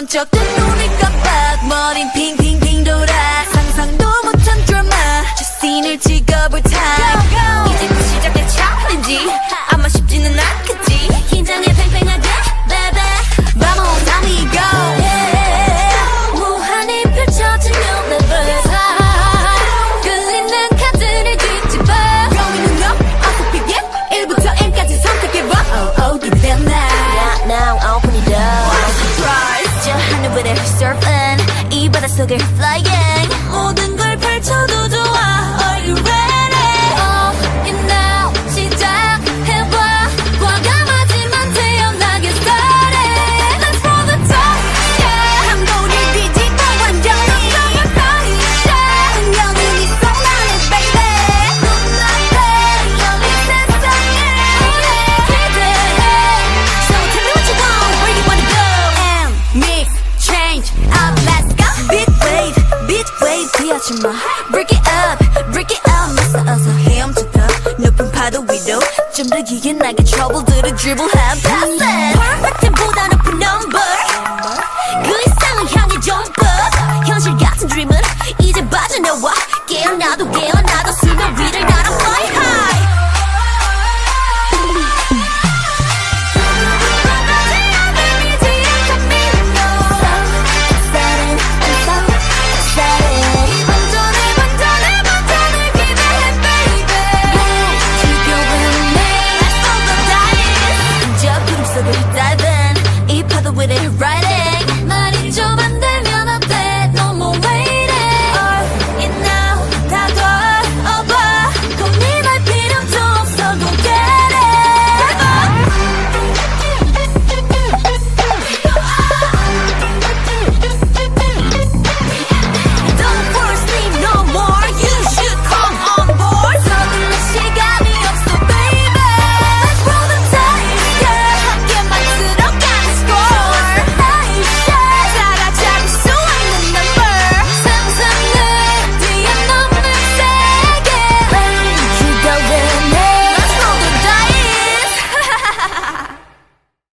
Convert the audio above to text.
번쩍 뜬 눈을 깜빡 머린 핑핑핑 돌아 상상도 못한 드라마 저 씬을 찍어볼 타임 이제 시작된 챌린지 아마 쉽지는 않겠지 긴장해 팽팽하게 baby Vamos amigo 무한히 펼쳐진 your level 끌리는 카드를 뒤집어 going up 어서 begin 1부터 M까지 선택해봐 oh give them now Now open it up surprise 저 하늘 위를 surfing 이 바다 속을 flying 모든 걸 펼쳐도 좋아 Are you ready? Oh, you know 시작해봐 과감하지만 태연하게 started Let's roll the top yeah 한 번을 뒤집어 완전히 깜깜한 파리샤 영원히 쏟아내 baby 눈앞에 열린 세상에 기대해 So tell me what you want where you wanna go And mix change up let's go beat wave 피하지마 break it up 맞서서 헤엄쳐가 높은 파도 위로 좀 더 기게 나게 trouble들을 dribble have pass it perfect 팀보다 높은 number 그 이상을 향해 jump up 현실 같은 dream은 이제 빠져나와 깨어나도